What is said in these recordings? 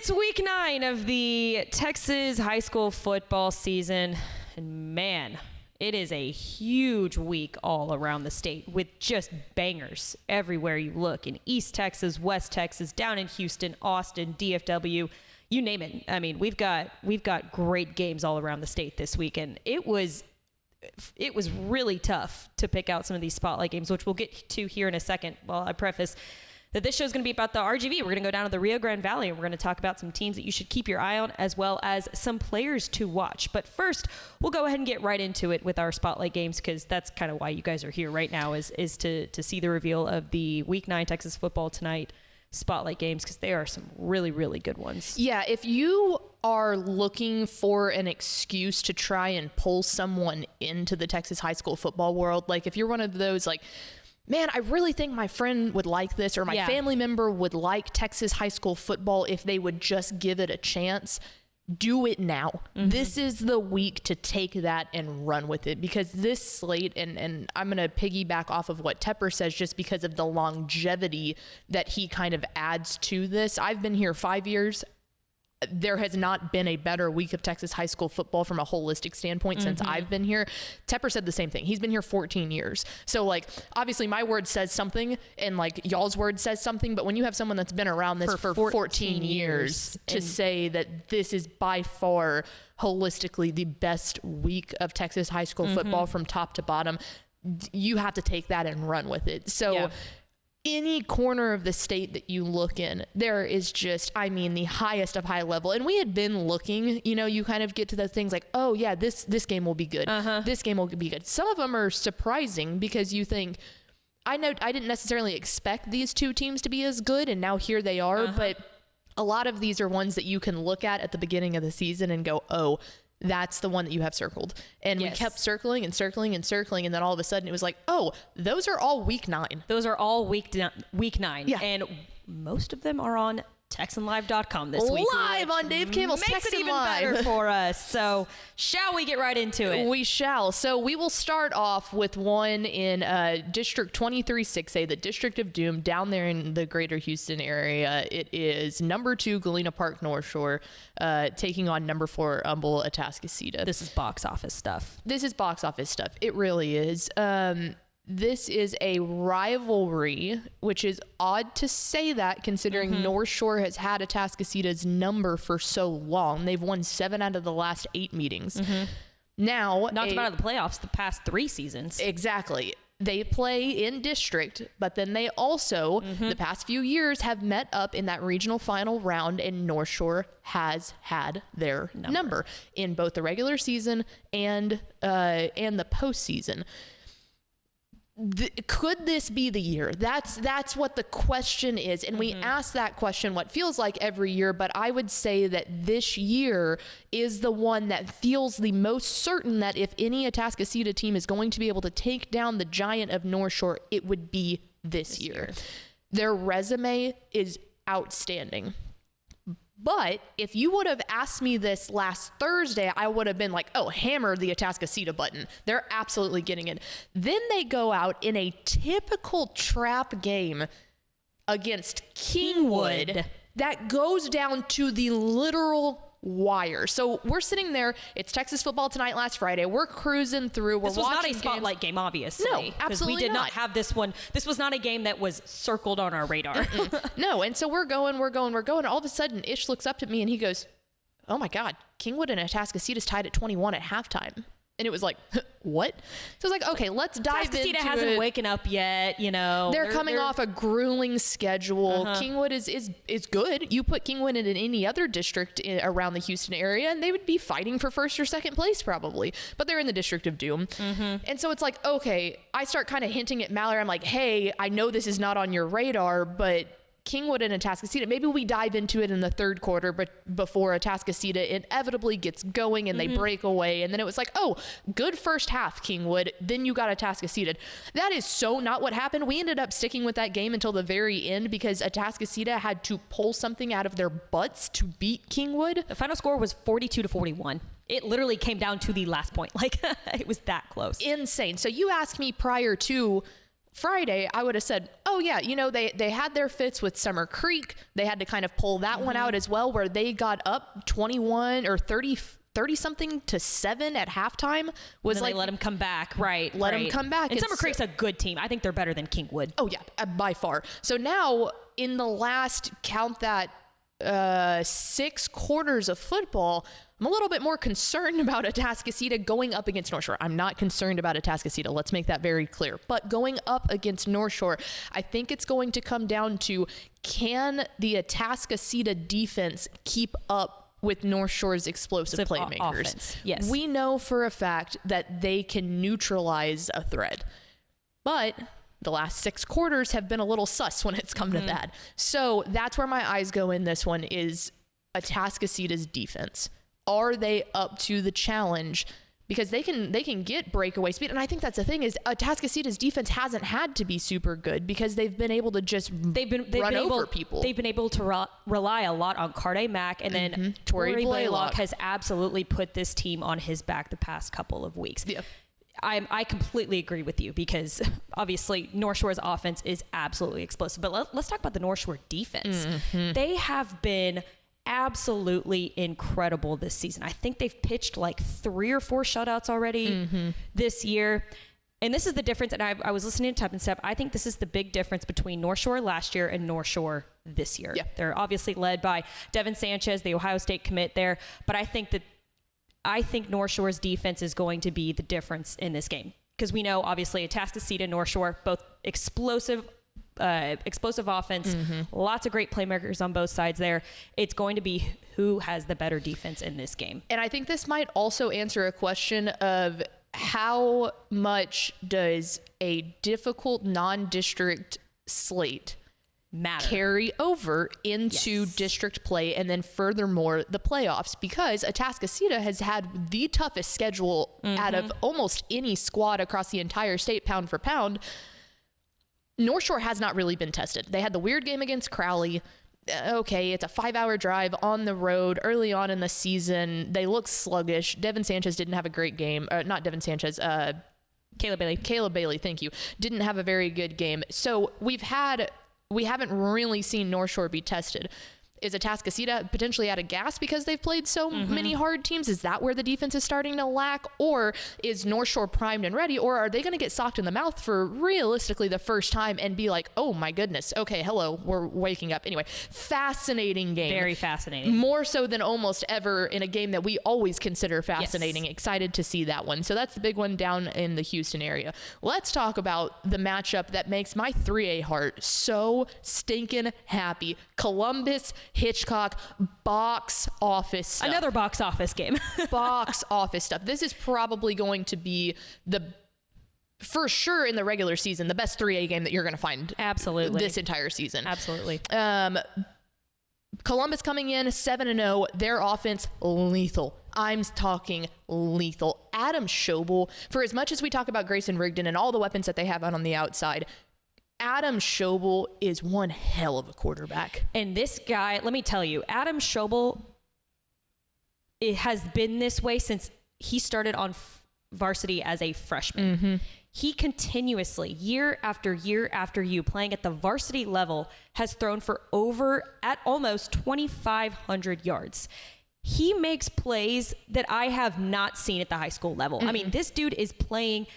It's week 9 of the Texas high school football season, and man, it is a huge week all around the state with just bangers everywhere you look in East Texas, West Texas, down in Houston, Austin, DFW, you name it. I mean, we've got great games all around the state this week, and it was really tough to pick out some of these spotlight games, which we'll get to here in a second. While I preface that this show is going to be about the RGV. We're going to go down to the Rio Grande Valley, and we're going to talk about some teams that you should keep your eye on, as well as some players to watch. But first, we'll go ahead and get right into it with our spotlight games, because that's kind of why you guys are here right now, is to see the reveal of the Week 9 Texas Football Tonight spotlight games, because they are some really, really good ones. Yeah, if you are looking for an excuse to try and pull someone into the Texas high school football world, like if you're one of those like, man, I really think my friend would like this, or my family member would like Texas high school football if they would just give it a chance, do it now. Mm-hmm. This is the week to take that and run with it, because this slate, and I'm going to piggyback off of what Tepper says just because of the longevity that he kind of adds to this. I've been here 5 years. There has not been a better week of Texas high school football from a holistic standpoint since I've been here. Tepper said the same thing. He's been here 14 years. So like, obviously my word says something and like y'all's word says something, but when you have someone that's been around this for 14 years to say that this is by far holistically the best week of Texas high school football from top to bottom, you have to take that and run with it. So any corner of the state that you look in, there is just, I mean, the highest of high level. And we had been looking, you know, you kind of get to those things like, oh yeah, this game will be good. This game will be good. Some of them are surprising because you think, I know I didn't necessarily expect these two teams to be as good, and now here they are. But a lot of these are ones that you can look at the beginning of the season and go, oh, that's the one that you have circled. And we kept circling and circling and circling. And then all of a sudden it was like, oh, those are all week 9. Those are all week 9. Yeah. And most of them are on TexanLive.com this week. Live on Dave Campbell's Makes Texan it even Live. better for us. So shall we get right into it? We shall. So we will start off with one in District 23 6A, the District of Doom, down there in the greater Houston area. It is number 2 Galena Park Northshore taking on number 4 Humble Atascocita. This is box office stuff. It really is. This is a rivalry, which is odd to say that considering North Shore has had Atascocita's number for so long. They've won 7 out of the last 8 meetings. Now, knocked them out of the playoffs the past 3 seasons. Exactly. They play in district, but then they also, the past few years, have met up in that regional final round, and North Shore has had their number in both the regular season and the postseason. Could this be the year? That's what the question is. And we ask that question what feels like every year, but I would say that this year is the one that feels the most certain that if any Atascocita team is going to be able to take down the giant of North Shore, it would be this year. Their resume is outstanding. But if you would have asked me this last Thursday, I would have been like, oh, hammer the Atascocita button. They're absolutely getting it. Then they go out in a typical trap game against Kingwood that goes down to the literal wire. So we're sitting there. It's Texas Football Tonight last Friday. We're cruising through. This was not a spotlight game, obviously. No, absolutely we did not have this one. This was not a game that was circled on our radar. No, and so we're going. All of a sudden, Ish looks up at me and he goes, oh my God, Kingwood and Atascocita's tied at 21 at halftime. And it was like, what? So I was like, okay, let's dive into it. Atascocita hasn't waken up yet, you know. They're coming off a grueling schedule. Kingwood is good. You put Kingwood in any other district around the Houston area, and they would be fighting for first or second place probably. But they're in the District of Doom. And so it's like, okay, I start kind of hinting at Mallory. I'm like, hey, I know this is not on your radar, but Kingwood and Atascocita, maybe we dive into it in the third quarter, but before Atascocita inevitably gets going and they break away. And then it was like, oh, good first half, Kingwood. Then you got Atascocita. That is so not what happened. We ended up sticking with that game until the very end because Atascocita had to pull something out of their butts to beat Kingwood. The final score was 42-41. It literally came down to the last point. Like, it was that close. Insane. So you asked me prior to, Friday, I would have said, oh yeah, they had their fits with Summer Creek. They had to kind of pull that one out as well, where they got up 21 or 30 something to 7 at halftime. Was like, they let them come back. Right. Let them come back. And Summer Creek's a good team. I think they're better than Kingwood. Oh yeah, by far. So now in the last, count that, 6 quarters of football, I'm a little bit more concerned about Atascocita going up against Northshore. I'm not concerned about Atascocita. Let's make that very clear. But going up against Northshore, I think it's going to come down to, can the Atascocita defense keep up with Northshore's explosive playmakers? Offense. Yes. We know for a fact that they can neutralize a threat. But the last 6 quarters have been a little sus when it's come to that. So that's where my eyes go in this one, is Atascocita's defense. Are they up to the challenge? Because they can get breakaway speed. And I think that's the thing, is Atascocita's defense hasn't had to be super good because they've been able to just run over people. They've been able to rely a lot on Carde Mack, and then Tory Blaylock has absolutely put this team on his back the past couple of weeks. Yeah. I completely agree with you, because obviously North Shore's offense is absolutely explosive. But let's talk about the North Shore defense. They have been absolutely incredible this season. I think they've pitched like 3 or 4 shutouts already this year. And this is the difference. And I was listening to Tup and Step. I think this is the big difference between North Shore last year and North Shore this year. Yeah. They're obviously led by Devin Sanchez, the Ohio State commit there. But I think North Shore's defense is going to be the difference in this game, because we know obviously Atascocita and North Shore, both explosive offense, lots of great playmakers on both sides there. It's going to be who has the better defense in this game. And I think this might also answer a question of, how much does a difficult non-district slate carry over into district play, and then furthermore the playoffs? Because Atascocita has had the toughest schedule out of almost any squad across the entire state, pound for pound. North Shore has not really been tested. They had the weird game against Crowley. Okay, it's a 5-hour drive on the road early on in the season. They look sluggish. Devin Sanchez didn't have a great game. Not Devin Sanchez, Caleb Bailey, thank you. Didn't have a very good game. So we haven't really seen North Shore be tested. Is Atascocita potentially out of gas because they've played so many hard teams? Is that where the defense is starting to lack? Or is North Shore primed and ready? Or are they going to get socked in the mouth for realistically the first time and be like, oh my goodness, okay, hello, we're waking up. Anyway, fascinating game. Very fascinating. More so than almost ever in a game that we always consider fascinating. Yes. Excited to see that one. So that's the big one down in the Houston area. Let's talk about the matchup that makes my 3A heart so stinking happy. Columbus Hitchcock, box office stuff. Another box office game. Box office stuff. This is probably going to be for sure in the regular season, the best 3A game that you're going to find. Absolutely. This entire season. Absolutely. Columbus coming in 7-0, their offense lethal. I'm talking lethal. Adam Schobel, for as much as we talk about Grayson Rigdon and all the weapons that they have out on the outside, Adam Schobel is one hell of a quarterback. And this guy, let me tell you, Adam Schobel, it has been this way since he started on varsity as a freshman. He continuously, year after year after year, playing at the varsity level, has thrown for at almost 2,500 yards. He makes plays that I have not seen at the high school level. I mean, this dude is playing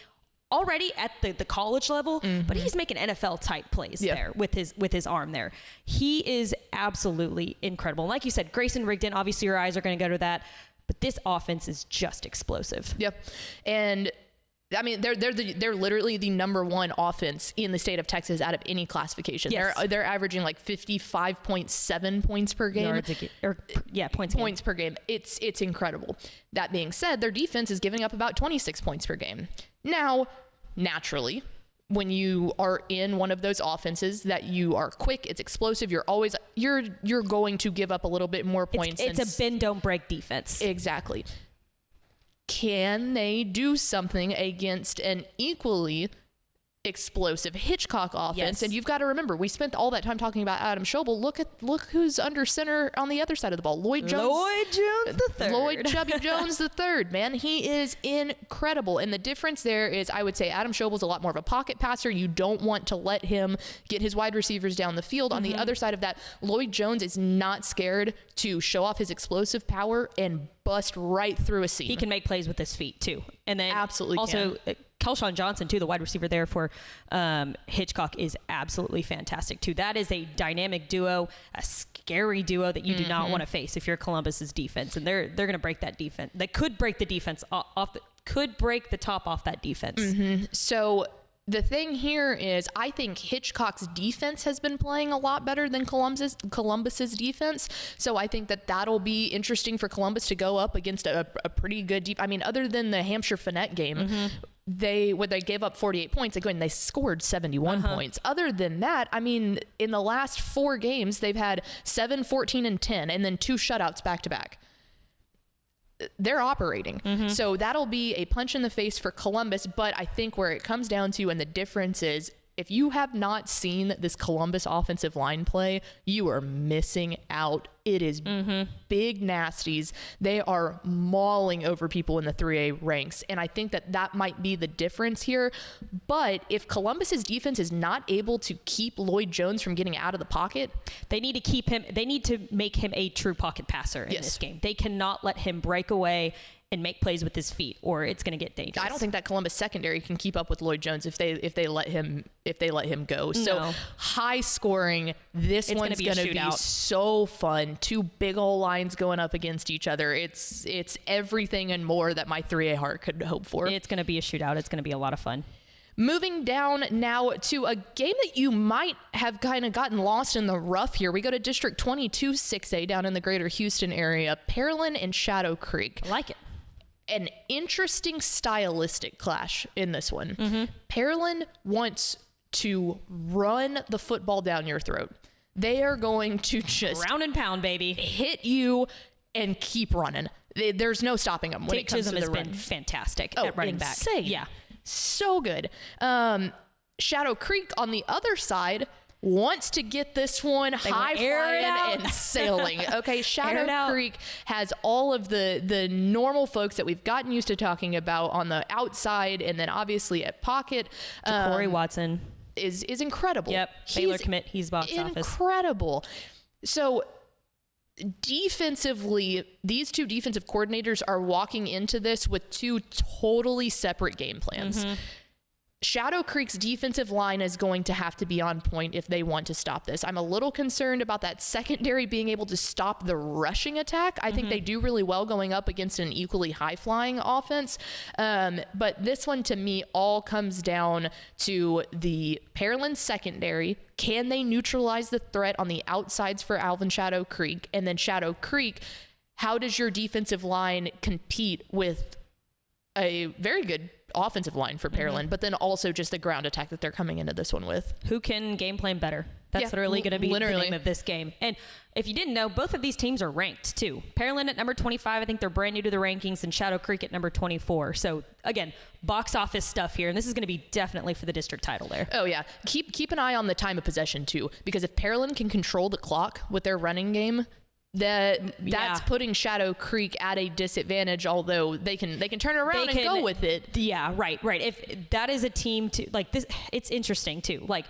already at the college level, but he's making NFL type plays there with his arm there. He is absolutely incredible. Like you said, Grayson Rigdon, obviously your eyes are going to go to that, but this offense is just explosive. Yep. And I mean, they're literally the number 1 offense in the state of Texas out of any classification. Yes. They're averaging like 55.7 points per game. Points per game. It's incredible. That being said, their defense is giving up about 26 points per game. Now, naturally, when you are in one of those offenses that you are quick, it's explosive, you're going to give up a little bit more points. It's a bend don't break defense. Exactly. Can they do something against an equally explosive Hitchcock offense. Yes. And you've got to remember, we spent all that time talking about Adam Schobel. Look who's under center on the other side of the ball. Lloyd Jones the third. Lloyd Chubby Jones the third, man. He is incredible. And the difference there is, I would say Adam Schobel's a lot more of a pocket passer. You don't want to let him get his wide receivers down the field. On the other side of that, Lloyd Jones is not scared to show off his explosive power and bust right through a seam. He can make plays with his feet too. And then Absolutely also Kelshawn Johnson too, the wide receiver there for Hitchcock, is absolutely fantastic too. That is a dynamic duo, a scary duo that you do not want to face if you're Columbus's defense. And they're going to break that defense. They could break the defense could break the top off that defense. So the thing here is, I think Hitchcock's defense has been playing a lot better than Columbus's defense. So I think that'll be interesting for Columbus to go up against a pretty good I mean, other than the Hampshire Finette game, they gave up 48 points, they scored 71 points. Other than that, I mean, in the last 4 games, they've had 7, 14, and 10, and then 2 shutouts back to back. They're operating. So that'll be a punch in the face for Columbus. But I think where it comes down to, and the difference is, if you have not seen this Columbus offensive line play, you are missing out. It is big nasties. They are mauling over people in the 3A ranks. And I think that might be the difference here. But if Columbus's defense is not able to keep Lloyd Jones from getting out of the pocket, they need to keep him. They need to make him a true pocket passer in this game. They cannot let him break away and make plays with his feet, or it's going to get dangerous. I don't think that Columbus secondary can keep up with Lloyd Jones if they let him go. So high scoring. This one's going to be so fun. 2 big old lines going up against each other. It's everything and more that my 3A heart could hope for. It's going to be a shootout. It's going to be a lot of fun. Moving down now to a game that you might have kind of gotten lost in the rough here. We go to District 22 6A down in the greater Houston area. Pearland and Shadow Creek. I like it. An interesting stylistic clash in this one. Pearland wants to run the football down your throat. They are going to just round and pound, baby, hit you and keep running. There's no stopping them when it comes to the run. Has been fantastic at running insane. back. Yeah, so good. Shadow Creek on the other side wants to get this one high flying and sailing. Okay, Shadow Creek has all of the normal folks that we've gotten used to talking about on the outside, and then obviously at pocket. Corey Watson is incredible. Yep, Baylor commit. He's box office. Incredible. So defensively, these 2 defensive coordinators are walking into this with 2 totally separate game plans. Shadow Creek's defensive line is going to have to be on point if they want to stop this. I'm a little concerned about that secondary being able to stop the rushing attack. I think they do really well going up against an equally high-flying offense. But this one, to me, all comes down to the Pearland secondary. Can they neutralize the threat on the outsides for Alvin Shadow Creek? And then Shadow Creek, how does your defensive line compete with a very good offensive line for Pearland, but then also just the ground attack that they're coming into this one with? Who can game plan better? That's literally going to be the name of this game. And if you didn't know, both of these teams are ranked too. Pearland at number 25, I think they're brand new to the rankings, and Shadow Creek at number 24. So again, box office stuff here, and this is going to be definitely for the district title there. Oh yeah, keep an eye on the time of possession too, because if Pearland can control the clock with their running game, that's putting Shadow Creek at a disadvantage, although they can turn around and go with it. Yeah, right. If that is a team to like this, it's interesting too. Like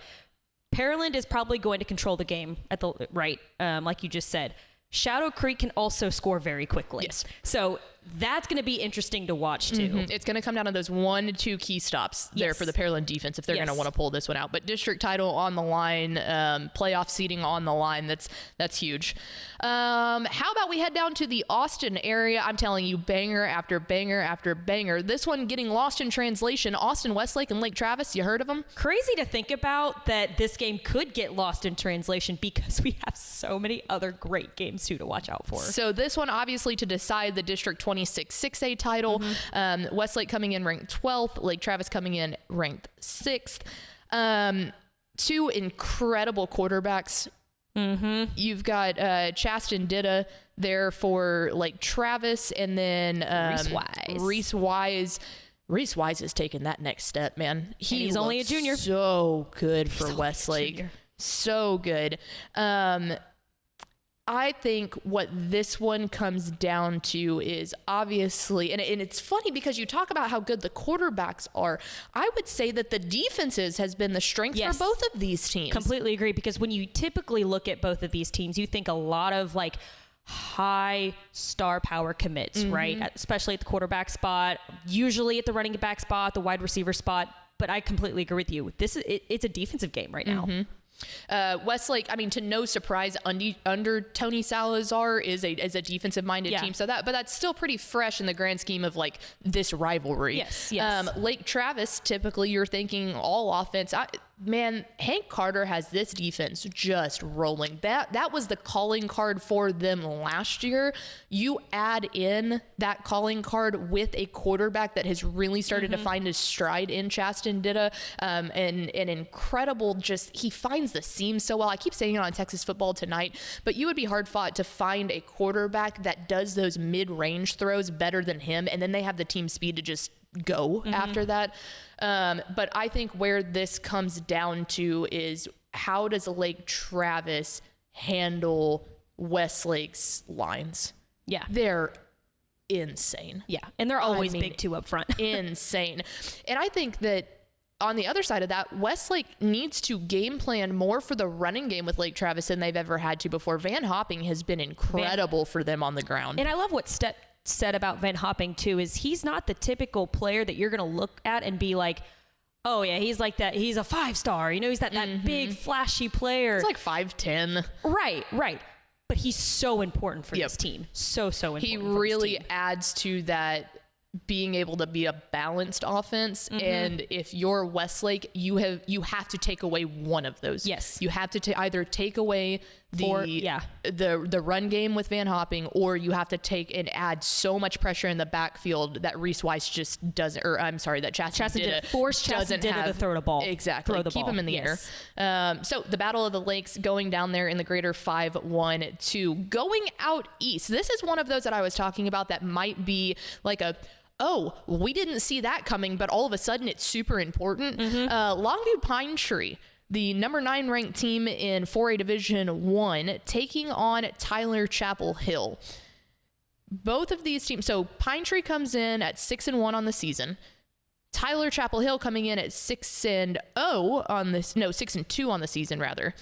Pearland is probably going to control the game at the like you just said. Shadow Creek can also score very quickly. Yes. So that's going to be interesting to watch too. It's going to come down to those 1 to 2 key stops there for the Pearland defense if they're going to want to pull this one out. But district title on the line, playoff seeding on the line. That's huge. How about we head down to the Austin area? I'm telling you, banger after banger after banger. This one getting lost in translation. Austin, Westlake, and Lake Travis. You heard of them? Crazy to think about that this game could get lost in translation because we have so many other great games too to watch out for. So this one obviously to decide the District 26 6A title. Westlake coming in ranked 12th. Lake Travis coming in ranked 6th. 2 incredible quarterbacks. You've got Chaston Ditta there for Lake Travis, and then Reese Wise Reese Wise has taken that next step, man. He's only a junior. So good for Westlake. So good. I think what this one comes down to is obviously, and it's funny because you talk about how good the quarterbacks are. I would say that the defenses has been the strength for both of these teams. Completely agree, because when you typically look at both of these teams, you think a lot of like high star power commits, right? Especially at the quarterback spot, usually at the running back spot, the wide receiver spot. But I completely agree with you. It's a defensive game right now. Westlake, I mean, to no surprise, under Tony Salazar is a defensive-minded team. So that's still pretty fresh in the grand scheme of like this rivalry. Yes. Lake Travis, typically you're thinking all offense. Man, Hank Carter has this defense just rolling. That was the calling card for them last year. You add in that calling card with a quarterback that has really started to find his stride in Chasten Ditta, and an incredible, just he finds the seam so well. I keep saying it on Texas Football Tonight, but you would be hard fought to find a quarterback that does those mid-range throws better than him, and then they have the team speed to just go after that. But I think where this comes down to is how does Lake Travis handle Westlake's lines? Yeah. They're insane. Yeah. And they're always big two up front. Insane. And I think that on the other side of that, Westlake needs to game plan more for the running game with Lake Travis than they've ever had to before. Van Hopping has been incredible for them on the ground. And I love what said about Van Hopping too, is he's not the typical player that you're going to look at and be like, oh yeah, he's like that. He's a 5-star, he's that big flashy player. He's like 5'10". Right. But he's so important for this team. So important. He really adds to that, being able to be a balanced offense. And if you're Westlake, you have to take away one of those. Yes. You have to either take away the run game with Van Hopping, or you have to take and add so much pressure in the backfield that Reese Weiss just doesn't, or I'm sorry, that Chasten Ditta force Chasten Ditta to throw the ball. Exactly. Keep him in the air. So the Battle of the Lakes going down there in the greater 5-1-2. Going out east, this is one of those that I was talking about that might be like we didn't see that coming, but all of a sudden it's super important. Longview Pine Tree, the number 9 ranked team in 4A Division 1, taking on Tyler Chapel Hill. Both of these teams, so Pine Tree comes in at 6-1 on the season. Tyler Chapel Hill coming in at 6-2 on the season rather.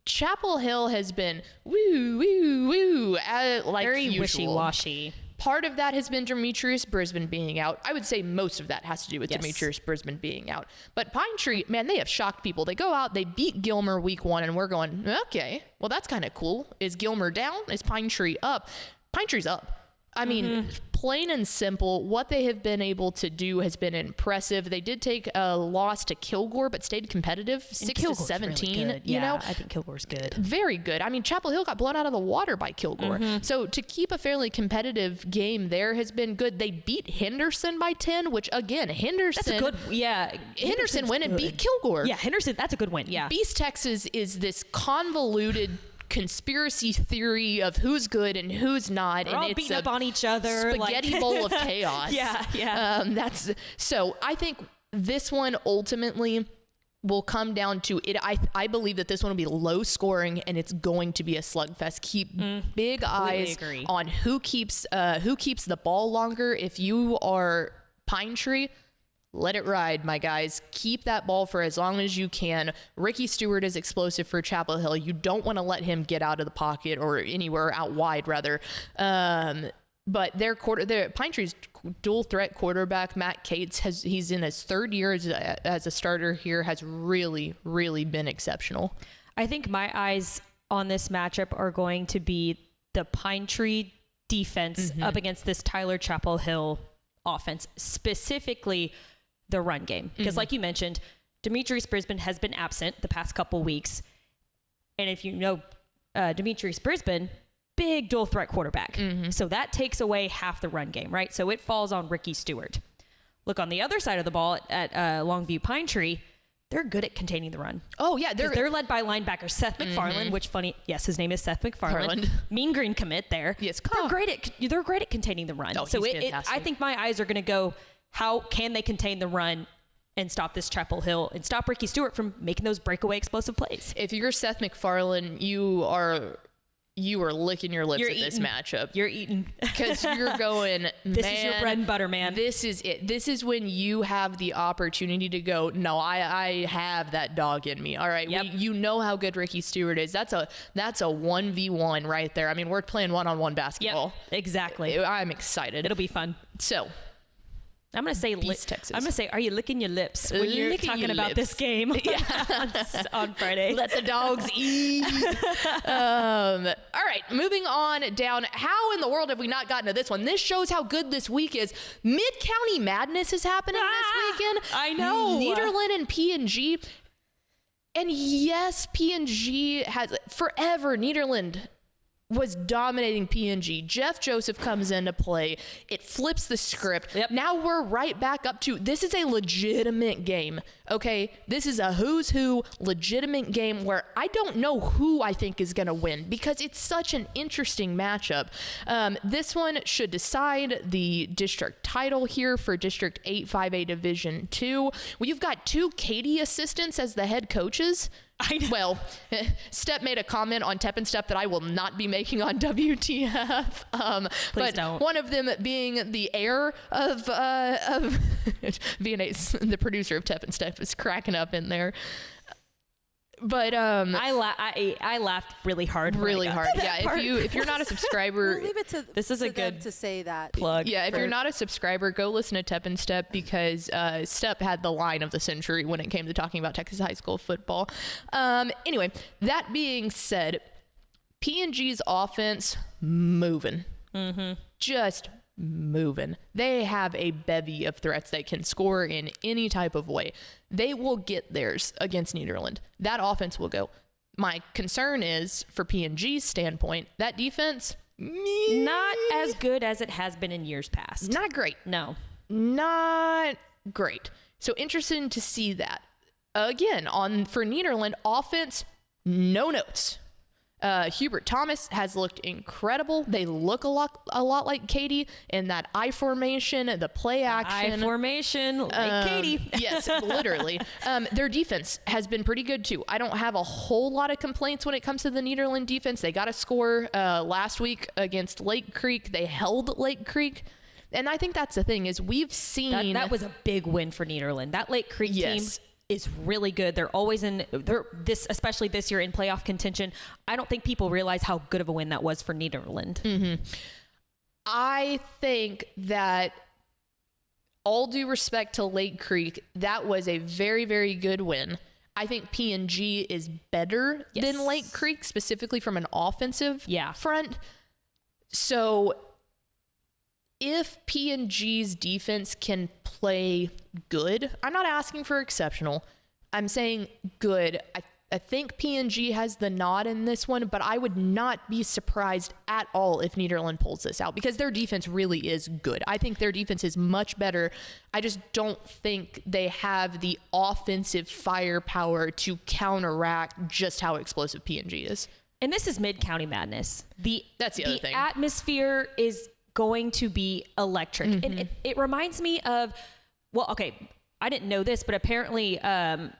Chapel Hill has been like very usual. Wishy-washy. Part of that has been Demetrius Brisbane being out. I would say most of that has to do with Demetrius Brisbane being out. But Pine Tree, man, they have shocked people. They go out, they beat Gilmer week 1, and we're going, okay, well, that's kind of cool. Is Gilmer down? Is Pine Tree up? Pine Tree's up. I mean, plain and simple, what they have been able to do has been impressive. They did take a loss to Kilgore, but stayed competitive, 6-17. Really, yeah, I think Kilgore's good. Very good. I mean, Chapel Hill got blown out of the water by Kilgore. So to keep a fairly competitive game there has been good. They beat Henderson by 10, which again, Henderson. That's a good, Henderson went and beat Kilgore. Yeah, Henderson, that's a good win. Yeah. Beast Texas is this convoluted conspiracy theory of who's good and who's not. They're all beating up on each other. Spaghetti bowl of chaos. Yeah. So I think this one ultimately will come down to it. I believe that this one will be low scoring and it's going to be a slugfest. Keep big eyes on who keeps the ball longer. If you are Pine Tree, let it ride, my guys. Keep that ball for as long as you can. Ricky Stewart is explosive for Chapel Hill. You don't want to let him get out of the pocket or anywhere out wide, rather. But their Pine Tree's dual threat quarterback, Matt Cates, he's in his 3rd year as a starter here, has really, really been exceptional. I think my eyes on this matchup are going to be the Pine Tree defense up against this Tyler Chapel Hill offense, specifically the run game. Because like you mentioned, Demetrius Brisbane has been absent the past couple weeks. And if you know Demetrius Brisbane, big dual threat quarterback. So that takes away half the run game, right? So it falls on Ricky Stewart. Look on the other side of the ball at Longview Pine Tree, they're good at containing the run. Oh yeah, They're led by linebacker Seth MacFarlane, which yes, his name is Seth MacFarlane. Mean Green commit there. Yes, they're great at containing the run. Oh, so he's fantastic. I think my eyes are going to go, how can they contain the run and stop this Chapel Hill and stop Ricky Stewart from making those breakaway explosive plays? If you're Seth MacFarlane, you are licking your lips at this matchup. You're eating. Because you're going, this is your bread and butter, man. This is it. This is when you have the opportunity to go, no, I have that dog in me. All right. Yep. You know how good Ricky Stewart is. That's a 1v1 right there. I mean, we're playing one-on-one basketball. Yep, exactly. I'm excited. It'll be fun. So, I'm going to say, Texas. I'm going to say, are you licking your lips when you're talking about this game on Friday? Let the dogs eat. All right, moving on down. How in the world have we not gotten to this one? This shows how good this week is. Mid-County Madness is happening this weekend. I know. Nederland and P&G. And yes, P&G has forever. Nederland was dominating P&G. Jeff Joseph comes into play. It flips the script. Yep. Now we're right back up to, this is a legitimate game, okay? This is a who's who legitimate game where I don't know who I think is going to win because it's such an interesting matchup. This one should decide the district title here for District 8 5A Division 2. Well, you've got 2 Katie assistants as the head coaches. I know. Well, Step made a comment on Tep and Step that I will not be making on WTF. Please but don't. One of them being the heir of V&A's, the producer of Tep and Step, is cracking up in there. But I laughed really hard. Really hard. Yeah. If you're not a subscriber, We'll leave it to this is to a good them to say that plug. yeah. If you're not a subscriber, go listen to Tep and Step because Step had the line of the century when it came to talking about Texas high school football. Anyway, that being said, P&G's offense moving, just moving. They have a bevy of threats that can score in any type of way. They will get theirs against Nederland. That offense will go. My concern is, for P&G's standpoint, that defense, Not as good as it has been in years past. not great. No. Not great. So interesting to see that. Again, for Nederland, offense, no notes. Hubert Thomas has looked incredible. They look a lot like Katie in that I formation, the play action. I formation, like Katie. Yes, literally. Their defense has been pretty good too. I don't have a whole lot of complaints when it comes to the Nederland defense. They got a score last week against Lake Creek. They held Lake Creek. And I think that's the thing is we've seen That was a big win for Nederland. That Lake Creek team is really good. They're always especially this year in playoff contention. I don't think people realize how good of a win that was for Nederland. Mm-hmm. I think that, all due respect to Lake Creek, that was a very, very good win. I think P&G is better than Lake Creek, specifically from an offensive front. So if P&G's defense can play good, I'm not asking for exceptional, I'm saying good. I think P&G has the nod in this one, but I would not be surprised at all if Nederland pulls this out because their defense really is good. I think their defense is much better. I just don't think they have the offensive firepower to counteract just how explosive P&G is. And this is Mid-County Madness. That's the other thing. The atmosphere is going to be electric. Mm-hmm. And it reminds me of, well, okay, I didn't know this, but apparently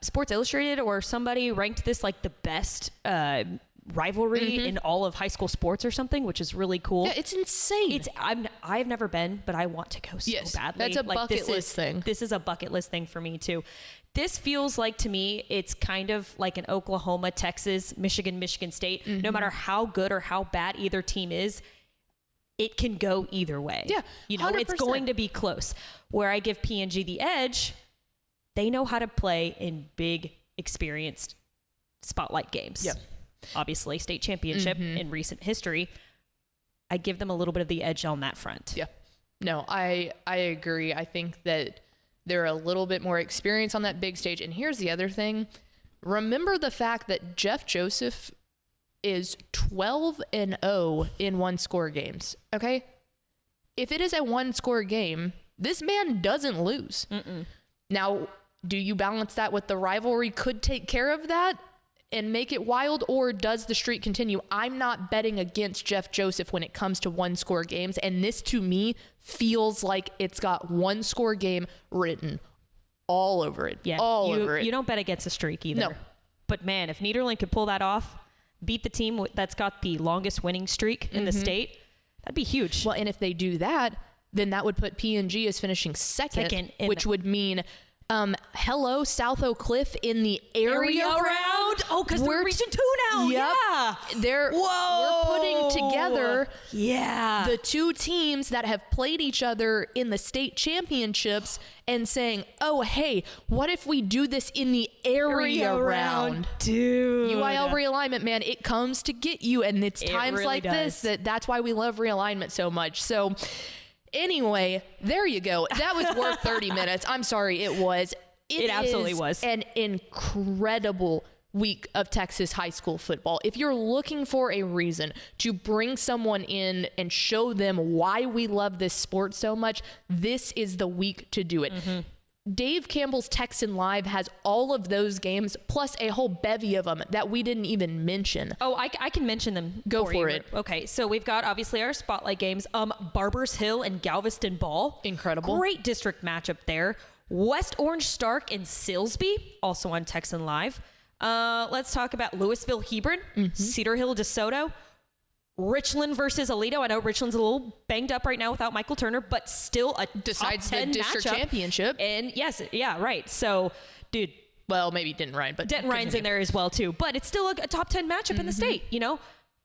Sports Illustrated or somebody ranked this like the best rivalry in all of high school sports or something, which is really cool. Yeah, it's insane. I've never been, but I want to go so badly. That's a bucket list thing. This is a bucket list thing for me too. This feels like, to me, it's kind of like an Oklahoma, Texas, Michigan, Michigan State. No matter how good or how bad either team is, it can go either way. Yeah, you know, 100%. It's going to be close. Where I give P&G the edge, they know how to play in big, experienced spotlight games. Yeah. Obviously, state championship in recent history. I give them a little bit of the edge on that front. Yeah. No, I agree. I think that they're a little bit more experienced on that big stage. And here's the other thing. Remember the fact that Jeff Joseph is 12-0 in one-score games, okay? If it is a one-score game, this man doesn't lose. Now, do you balance that with the rivalry could take care of that and make it wild, or does the streak continue? I'm not betting against Jeff Joseph when it comes to one-score games, and this to me feels like it's got one-score game written all over it. Yeah, over it. You don't bet against a streak either. No. But man, if Netherland could pull that off, beat the team that's got the longest winning streak in the state, that'd be huge. Well, and if they do that, then that would put PNG as finishing second which would mean hello South Oak Cliff in the area round. Oh, because we're Region 2 now. Yep. Yeah. We're putting together the two teams that have played each other in the state championships and saying, oh, hey, what if we do this in the area round? Dude. UIL realignment, man, it comes to get you. And it's times really like does. that's why we love realignment so much. So anyway, there you go. That was worth 30 minutes. I'm sorry, it was. It absolutely was. An incredible week of Texas high school football. If you're looking for a reason to bring someone in and show them why we love this sport so much, this is the week to do it. Dave Campbell's Texan Live has all of those games plus a whole bevy of them that we didn't even mention. Oh, I can mention them. Go for it. Okay, so we've got obviously our spotlight games. Barbers Hill and Galveston Ball. Incredible. Great district matchup there. West Orange Stark and Silsbee, also on Texan Live. Let's talk about Louisville Hebron, Cedar Hill DeSoto. Richland versus Aledo. I know Richland's a little banged up right now without Michael Turner, but still a decides top 10 the district matchup. Championship. And yes, yeah, right. So, dude. Well, maybe Denton Ryan, but Denton Ryan's in there as well too. But it's still a top 10 matchup in the state. You know,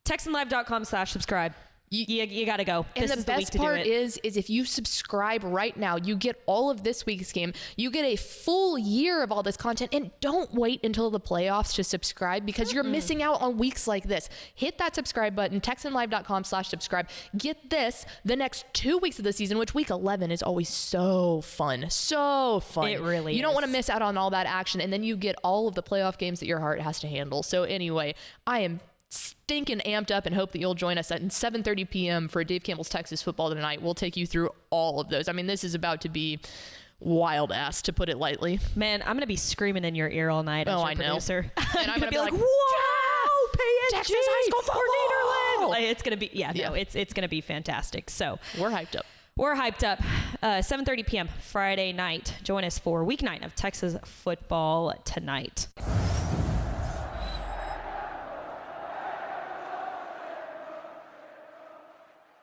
TexanLive.com/subscribe. You got to go. And this the is the week best to do part it. is if you subscribe right now, you get all of this week's game. You get a full year of all this content, and don't wait until the playoffs to subscribe because you're missing out on weeks like this. Hit that subscribe button, TexanLive.com/subscribe. Get this the next 2 weeks of the season, which week 11 is always so fun. So fun. It really You don't is. want to miss out on all that action, and then you get all of the playoff games that your heart has to handle. So anyway, I am stinking amped up and hope that you'll join us at 7:30 p.m. for Dave Campbell's Texas Football tonight. We'll take you through all of those. I mean, this is about to be wild ass, to put it lightly. Man, I'm going to be screaming in your ear all night as your I know. producer. And I'm going to be like, whoa, PNG, Texas high school football. Netherland. Like, it's going to be, it's going to be fantastic. So we're hyped up. We're hyped up. 7:30 p.m. Friday night. Join us for week 9 of Texas football tonight.